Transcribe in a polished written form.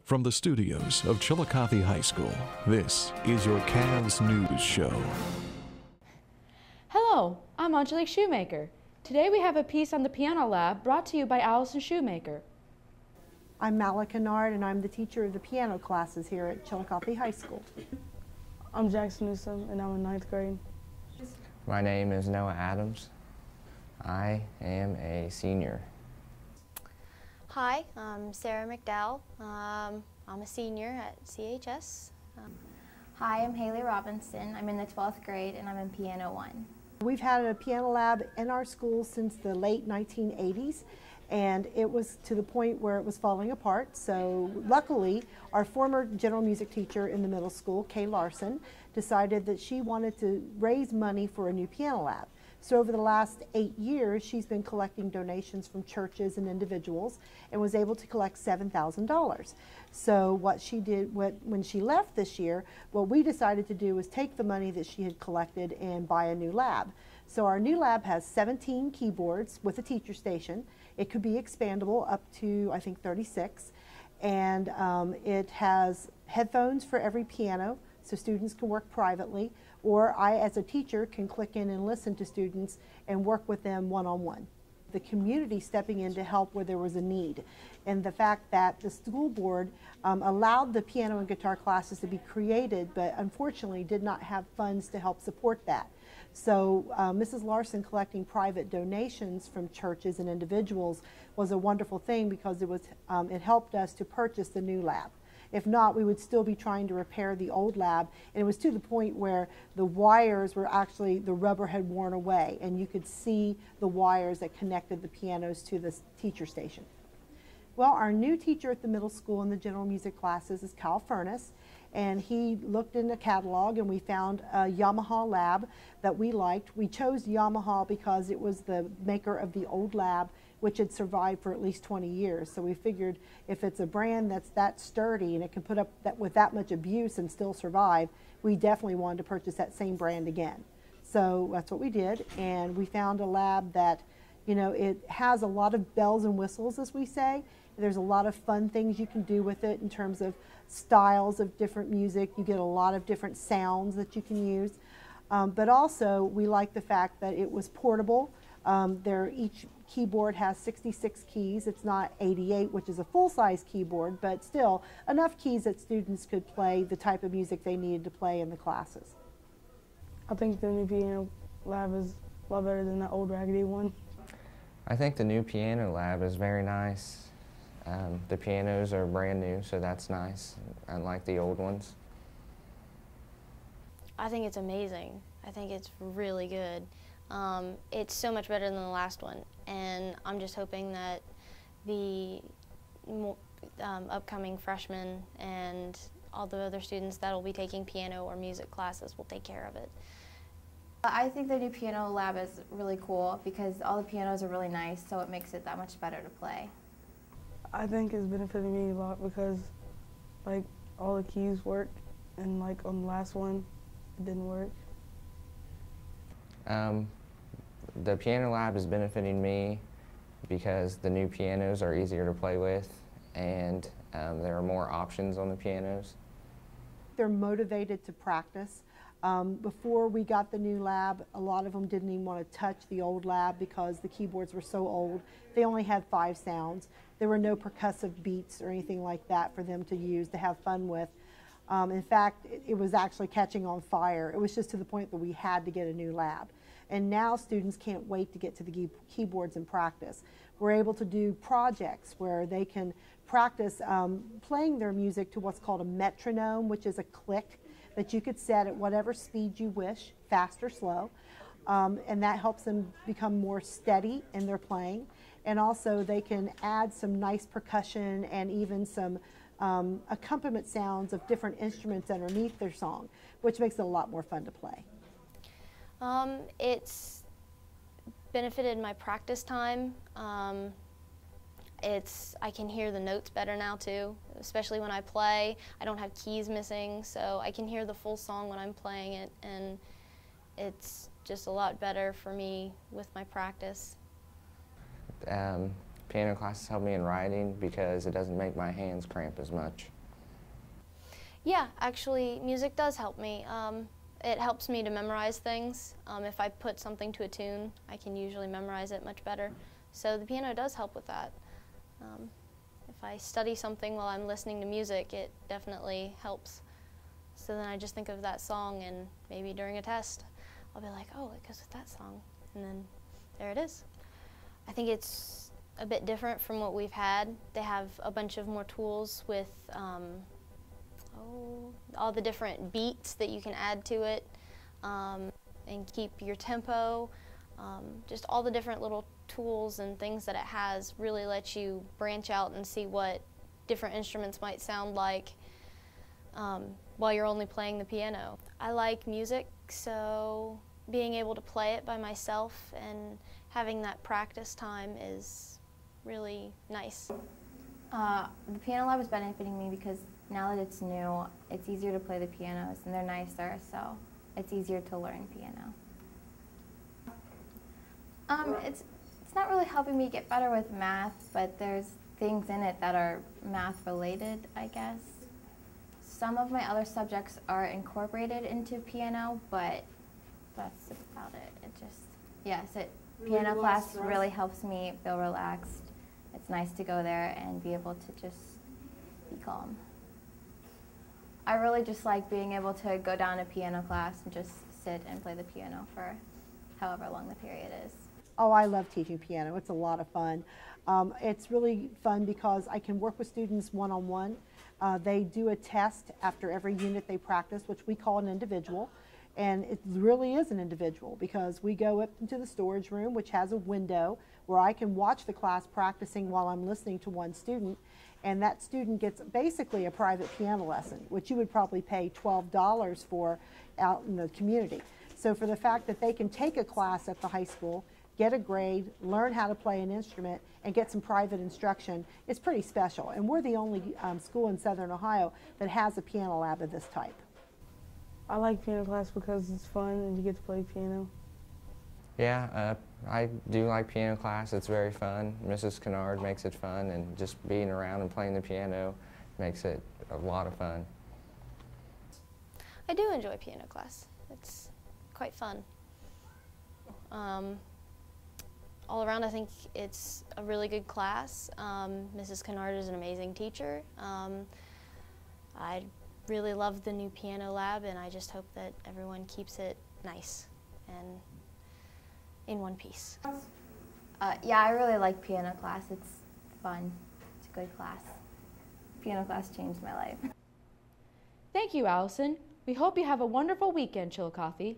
From the studios of Chillicothe High School, this is your CAVS News Show. Hello, I'm Angelique Shoemaker. Today we have a piece on the piano lab brought to you by Allison Shoemaker. I'm Malika Nard, and I'm the teacher of the piano classes here at Chillicothe High School. I'm Jackson Newsom, and I'm in 9th grade. My name is Noah Adams. I am a senior. Hi, I'm Sarah McDowell. I'm a senior at CHS. Hi, I'm Haley Robinson. I'm in the 12th grade and I'm in Piano 1. We've had a piano lab in our school since the late 1980s, and it was to the point where it was falling apart. So luckily, our former general music teacher in the middle school, Kay Larson, decided that she wanted to raise money for a new piano lab. So over the last 8 years, she's been collecting donations from churches and individuals and was able to collect $7,000. So what she did when she left this year, what we decided to do was take the money that she had collected and buy a new lab. So our new lab has 17 keyboards with a teacher station. It could be expandable up to, I think, 36. And it has headphones for every piano, so students can work privately, or I, as a teacher, can click in and listen to students and work with them one-on-one. The community stepping in to help where there was a need, and the fact that the school board allowed the piano and guitar classes to be created, but unfortunately did not have funds to help support that. So Mrs. Larson collecting private donations from churches and individuals was a wonderful thing, because it helped us to purchase the new lab. If not, we would still be trying to repair the old lab, and it was to the point where the wires were actually, the rubber had worn away, and you could see the wires that connected the pianos to the teacher station. Well, our new teacher at the middle school in the general music classes is Kyle Furness, and he looked in the catalog and we found a Yamaha lab that we liked. We chose Yamaha because it was the maker of the old lab, which had survived for at least 20 years. So we figured if it's a brand that's that sturdy and it can put up with that much abuse and still survive, we definitely wanted to purchase that same brand again. So that's what we did, and we found a lab that, you know, it has a lot of bells and whistles, as we say. There's a lot of fun things you can do with it in terms of styles of different music. You get a lot of different sounds that you can use. But also, we like the fact that it was portable. Each keyboard has 66 keys. It's not 88, which is a full-size keyboard, but still enough keys that students could play the type of music they needed to play in the classes. I think the new piano lab is a lot better than that old raggedy one. I think the new piano lab is very nice. The pianos are brand new, so that's nice, unlike the old ones. I think it's amazing. I think it's really good. It's so much better than the last one, and I'm just hoping that the upcoming freshmen and all the other students that will be taking piano or music classes will take care of it. I think the new piano lab is really cool because all the pianos are really nice, so it makes it that much better to play. I think it's benefited me a lot because, like, all the keys work, and like on the last one, it didn't work. The piano lab is benefiting me because the new pianos are easier to play with, and there are more options on the pianos. They're motivated to practice. Before we got the new lab, a lot of them didn't even want to touch the old lab because the keyboards were so old. They only had 5 sounds. There were no percussive beats or anything like that for them to use, to have fun with. In fact, it was actually catching on fire. It was just to the point that we had to get a new lab. And now students can't wait to get to the keyboards and practice. We're able to do projects where they can practice playing their music to what's called a metronome, which is a click that you could set at whatever speed you wish, fast or slow. And that helps them become more steady in their playing. And also they can add some nice percussion and even some accompaniment sounds of different instruments underneath their song, which makes it a lot more fun to play. It's benefited my practice time. I can hear the notes better now too, especially when I play. I don't have keys missing, so I can hear the full song when I'm playing it, and it's just a lot better for me with my practice. Piano classes help me in writing because it doesn't make my hands cramp as much. Yeah, actually, music does help me. It helps me to memorize things. If I put something to a tune, I can usually memorize it much better. So the piano does help with that. If I study something while I'm listening to music, it definitely helps. So then I just think of that song, and maybe during a test, I'll be like, oh, it goes with that song. And then there it is. I think it's a bit different from what we've had. They have a bunch of more tools with all the different beats that you can add to it and keep your tempo. Just all the different little tools and things that it has really let you branch out and see what different instruments might sound like while you're only playing the piano. I like music, so being able to play it by myself and having that practice time is really nice. The piano lab is benefiting me because now that it's new, it's easier to play the pianos and they're nicer, so it's easier to learn piano. It's not really helping me get better with math, but there's things in it that are math related, I guess. Some of my other subjects are incorporated into piano, but that's about it. It just, yes, piano class really helps me feel relaxed. It's nice to go there and be able to just be calm. I really just like being able to go down to piano class and just sit and play the piano for however long the period is. Oh, I love teaching piano. It's a lot of fun. It's really fun because I can work with students one-on-one. They do a test after every unit they practice, which we call an individual. And it really is an individual because we go up into the storage room, which has a window where I can watch the class practicing while I'm listening to one student. And that student gets basically a private piano lesson, which you would probably pay $12 for out in the community. So for the fact that they can take a class at the high school, get a grade, learn how to play an instrument, and get some private instruction, it's pretty special. And we're the only school in Southern Ohio that has a piano lab of this type. I like piano class because it's fun and you get to play piano. Yeah, I do like piano class. It's very fun. Mrs. Kennard makes it fun, and just being around and playing the piano makes it a lot of fun. I do enjoy piano class. It's quite fun. All around, I think it's a really good class. Mrs. Kennard is an amazing teacher. I really love the new piano lab, and I just hope that everyone keeps it nice and in one piece. Yeah, I really like piano class. It's fun. It's a good class. Piano class changed my life. Thank you, Allison. We hope you have a wonderful weekend, Chillicothe.